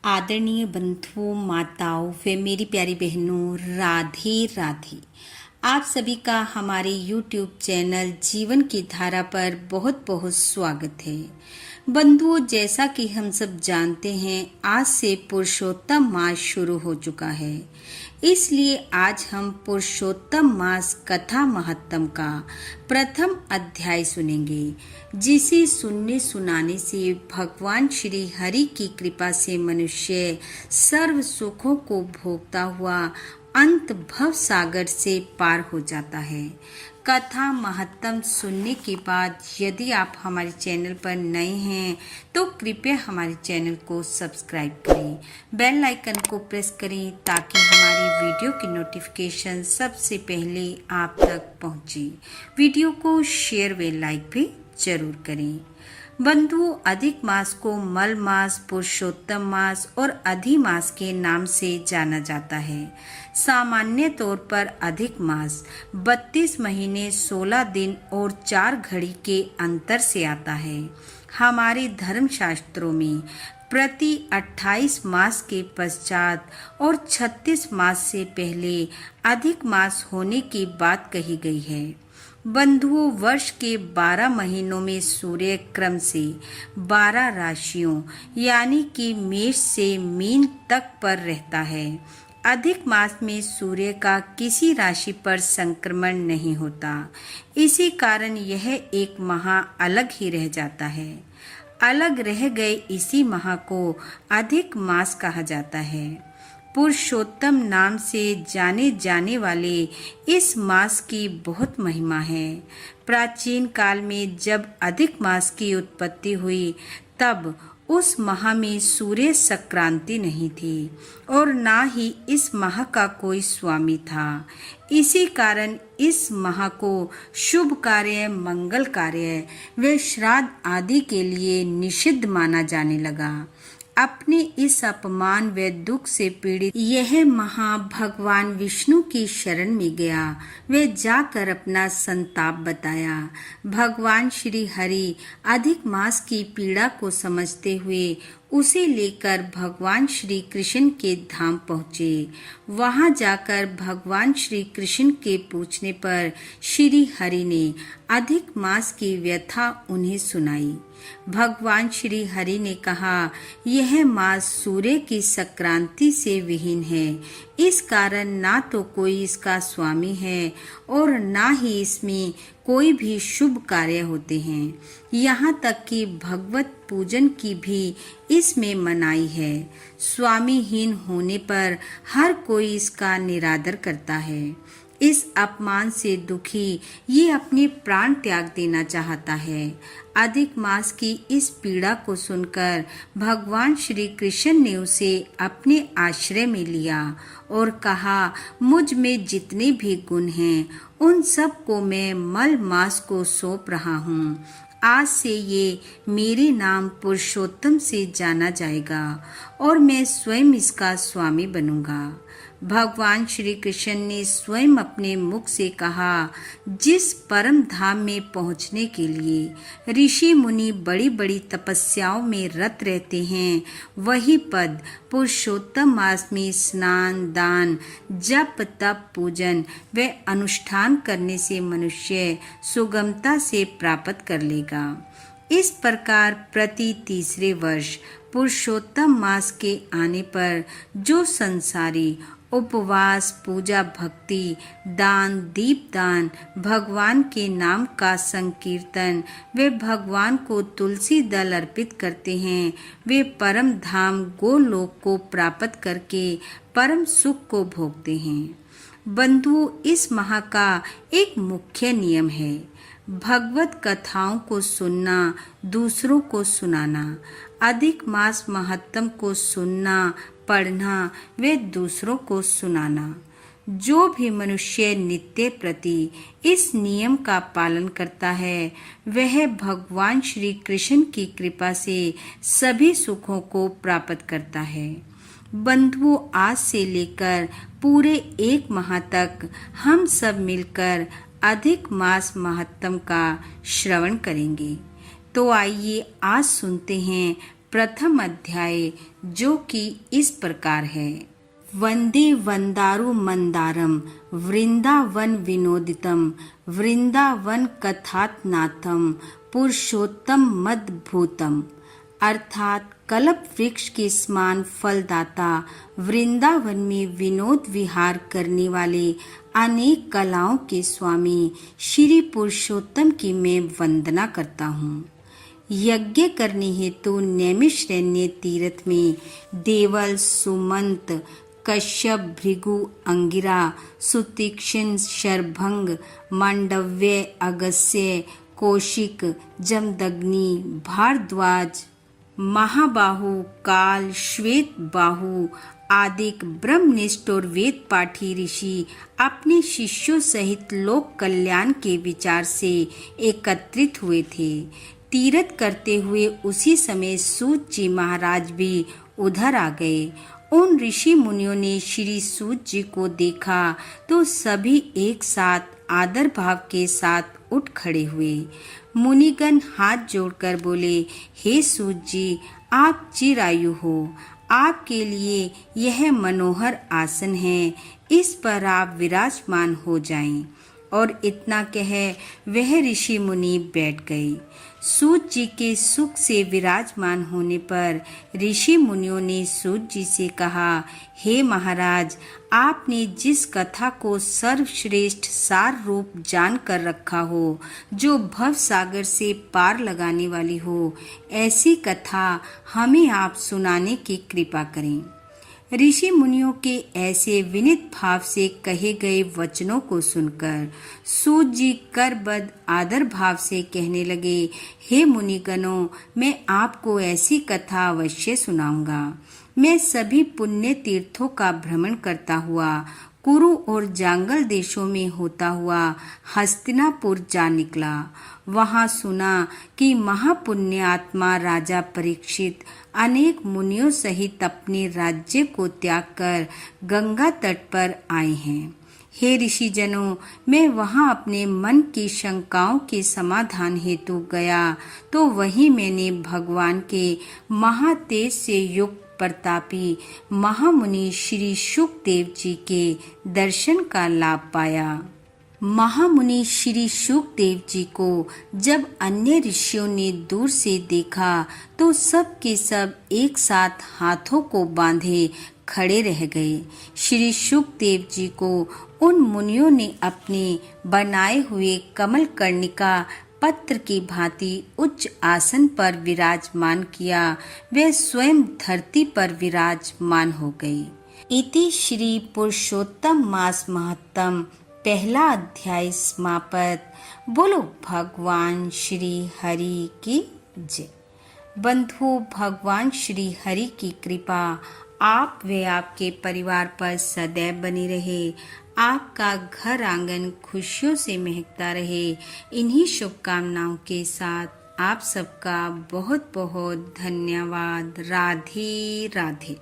आदरणीय बंधुओं, माताओं व मेरी प्यारी बहनों, राधे राधे। आप सभी का हमारे YouTube चैनल जीवन की धारा पर बहुत बहुत स्वागत है। बंधुओं, जैसा कि हम सब जानते हैं, आज से पुरुषोत्तम मास शुरू हो चुका है। इसलिए आज हम पुरुषोत्तम मास कथा महत्तम का प्रथम अध्याय सुनेंगे, जिसे सुनने सुनाने से भगवान श्री हरि की कृपा से मनुष्य सर्व सुखों को भोगता हुआ अंत भव सागर से पार हो जाता है। कथा महत्तम सुनने के बाद यदि आप हमारे चैनल पर नए हैं तो कृपया हमारे चैनल को सब्सक्राइब करें, बेल आइकन को प्रेस करें ताकि हमारी वीडियो की नोटिफिकेशन सबसे पहले आप तक पहुंचे। वीडियो को शेयर व लाइक भी जरूर करें। बंधुओं, अधिक मास को मल मास, पुरुषोत्तम मास और अधि मास के नाम से जाना जाता है। सामान्य तौर पर अधिक मास 32 महीने 16 दिन और 4 घड़ी के अंतर से आता है। हमारे धर्म शास्त्रों में प्रति 28 मास के पश्चात और 36 मास से पहले अधिक मास होने की बात कही गई है। बंधुओं, वर्ष के 12 महीनों में सूर्य क्रम से 12 राशियों यानी कि मेष से मीन तक पर रहता है। अधिक मास में सूर्य का किसी राशि पर संक्रमण नहीं होता। इसी कारण यह एक माह अलग ही रह जाता है। अलग रह गए इसी माह को अधिक मास कहा जाता है। पुरुषोत्तम नाम से जाने जाने वाले इस मास की बहुत महिमा है। प्राचीन काल में जब अधिक मास की उत्पत्ति हुई तब उस माह में सूर्य संक्रांति नहीं थी और ना ही इस माह का कोई स्वामी था। इसी कारण इस माह को शुभ कार्य, मंगल कार्य व श्राद्ध आदि के लिए निषिद्ध माना जाने लगा। अपने इस अपमान व दुख से पीड़ित यह महा भगवान विष्णु की शरण में गया व जाकर अपना संताप बताया। भगवान श्री हरि अधिक मास की पीड़ा को समझते हुए उसे लेकर भगवान श्री कृष्ण के धाम पहुँचे। वहां जाकर भगवान श्री कृष्ण के पूछने पर श्री हरि ने अधिक मास की व्यथा उन्हें सुनाई। भगवान श्री हरि ने कहा, यह मास सूर्य की संक्रांति से विहीन है। इस कारण ना तो कोई इसका स्वामी है और ना ही इसमें कोई भी शुभ कार्य होते हैं। यहाँ तक कि भगवत पूजन की भी इसमें मनाही है। स्वामीहीन होने पर हर कोई इसका निरादर करता है। इस अपमान से दुखी ये अपने प्राण त्याग देना चाहता है। अधिक मास की इस पीड़ा को सुनकर भगवान श्री कृष्ण ने उसे अपने आश्रय में लिया और कहा, मुझ में जितने भी गुण हैं उन सब को मैं मल मास को सौंप रहा हूँ। आज से ये मेरे नाम पुरुषोत्तम से जाना जाएगा और मैं स्वयं इसका स्वामी बनूंगा। भगवान श्री कृष्ण ने स्वयं अपने मुख से कहा, जिस परम धाम में पहुंचने के लिए ऋषि मुनि बड़ी बड़ी तपस्याओं में रत रहते हैं, वही पद पुरुषोत्तम मास में स्नान, दान, जप, तप, पूजन व अनुष्ठान करने से मनुष्य सुगमता से प्राप्त कर लेगा। इस प्रकार प्रति तीसरे वर्ष पुरुषोत्तम मास के आने पर जो संसारी उपवास, पूजा, भक्ति, दान, दीपदान, भगवान के नाम का संकीर्तन वे भगवान को तुलसी दल अर्पित करते हैं, वे परम धाम गोलोक को प्राप्त करके परम सुख को भोगते हैं। बंधुओं, इस माह का एक मुख्य नियम है भगवत कथाओं को सुनना, दूसरों को सुनाना। अधिक मास महत्तम को सुनना, पढ़ना व दूसरों को सुनाना। जो भी मनुष्य नित्य प्रति इस नियम का पालन करता है वह भगवान श्री कृष्ण की कृपा से सभी सुखों को प्राप्त करता है। बंधुओं, आज से लेकर पूरे एक माह तक हम सब मिलकर अधिक मास महत्तम का श्रवण करेंगे। तो आइए आज सुनते हैं प्रथम अध्याय, जो कि इस प्रकार है। वंदे वंदारु मंदारम वृंदावन विनोदितम वृंदावन कथातनाथम पुरुषोत्तम मदभूतम। अर्थात कल्प वृक्ष के समान फलदाता, वृंदावन में विनोद विहार करने वाले, अनेक कलाओं के स्वामी श्री पुरुषोत्तम की मैं वंदना करता हूँ। यज्ञ करने हेतु नैमिषारण्य तीर्थ में देवल, सुमंत, कश्यप, भृगु, अंगिरा, सुतीक्ष्ण, शरभंग, मांडव्य, अगस्त्य, कौशिक, जमदग्नि, भारद्वाज, महाबाहु, काल, श्वेत बाहु आदिक ब्रह्मनिष्ठ और वेद पाठी ऋषि अपने शिष्यों सहित लोक कल्याण के विचार से एकत्रित हुए थे। तीर्थ करते हुए उसी समय सूत जी महाराज भी उधर आ गए। उन ऋषि मुनियों ने श्री सूत जी को देखा तो सभी एक साथ आदर भाव के साथ उठ खड़े हुए। मुनिगण हाथ जोड़कर बोले, हे सूत जी, आप चिरायु हो, आपके लिए यह मनोहर आसन है, इस पर आप विराजमान हो जाएं। और इतना कह वह ऋषि मुनि बैठ गए। सूत जी के सुख से विराजमान होने पर ऋषि मुनियों ने सूत जी से कहा, हे महाराज, आपने जिस कथा को सर्वश्रेष्ठ सार रूप जान कर रखा हो, जो भव सागर से पार लगाने वाली हो, ऐसी कथा हमें आप सुनाने की कृपा करें। ऋषि मुनियों के ऐसे विनीत भाव से कहे गए वचनों को सुनकर सूत जी करबद्ध आदर भाव से कहने लगे, हे मुनिगणों, मैं आपको ऐसी कथा अवश्य सुनाऊंगा। मैं सभी पुण्य तीर्थों का भ्रमण करता हुआ कुरु और जांगल देशों में होता हुआ हस्तिनापुर जा निकला। वहां सुना कि महापुण्य आत्मा राजा परीक्षित अनेक मुनियों सहित अपने राज्य को त्याग कर गंगा तट पर आए हैं। हे ऋषिजनों, मैं वहां अपने मन की शंकाओं के समाधान हेतु गया तो वहीं मैंने भगवान के महातेज से युक्त प्रतापी महामुनि श्री शुकदेव जी के दर्शन का लाभ पाया। महामुनि श्री शुकदेव जी को जब अन्य ऋषियों ने दूर से देखा तो सब के सब एक साथ हाथों को बांधे खड़े रह गए। श्री शुकदेव जी को उन मुनियों ने अपने बनाए हुए कमल कर्णिका पत्र की भांति उच्च आसन पर विराजमान किया। वे स्वयं धरती पर विराजमान हो गए। इति श्री पुरुषोत्तम मास महत्तम पहला अध्याय समाप्त। बोलो भगवान श्री हरि की जय। बंधु, भगवान श्री हरि की कृपा आप व आपके परिवार पर सदैव बनी रहे। आपका घर आंगन खुशियों से महकता रहे। इन्हीं शुभकामनाओं के साथ आप सबका बहुत बहुत धन्यवाद। राधे राधे।